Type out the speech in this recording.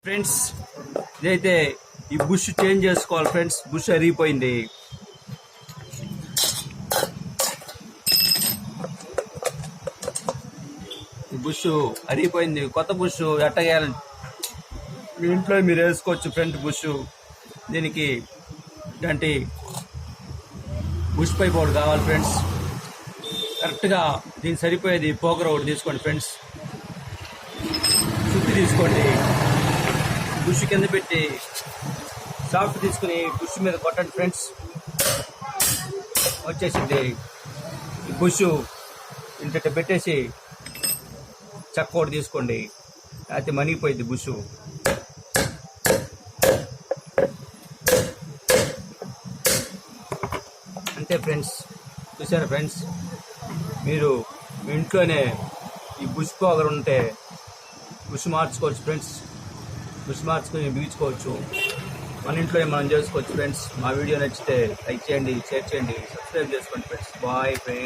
Friends ఇదైతే ఈ bush change చేసుకోవాలి ఫ్రెండ్స్. బుష్ అరిగిపోయింది. ఈ బుష్ అరిగిపోయింది. కొత్త బుష్ ఎట్టగేయాలి మీ ఇంట్లో మీరు వేసుకోవచ్చు ఫ్రెండ్. బుష్ దీనికి ఇలాంటి బుష్ పైప్ ఒకటి కావాలి ఫ్రెండ్స్. కరెక్ట్గా దీనికి సరిపోయేది పోకర్ ఒకటి తీసుకోండి ఫ్రెండ్స్. శుద్ధి తీసుకోండి. బుష్ కింద పెట్టి సాఫ్ట్ తీసుకుని బుష్ మీద కొట్టండి ఫ్రెండ్స్. వచ్చేసింది. ఈ బుష్ ఇంత పెట్టేసి చెక్క ఒకటి తీసుకోండి. అయితే మనిగిపోయింది బుష్. అంతే ఫ్రెండ్స్. చూసారా ఫ్రెండ్స్, మీరు మీ ఇంట్లోనే ఈ బుష్ పోగర్ ఉంటే బుష్ మార్చుకోవచ్చు ఫ్రెండ్స్. బుష్ మార్చుకొని బిగించుకోవచ్చు. మన ఇంట్లో మనం చేసుకోవచ్చు ఫ్రెండ్స్. మా వీడియో నచ్చితే లైక్ చేయండి, షేర్ చేయండి, సబ్స్క్రైబ్ చేసుకోండి ఫ్రెండ్స్. Bye friends.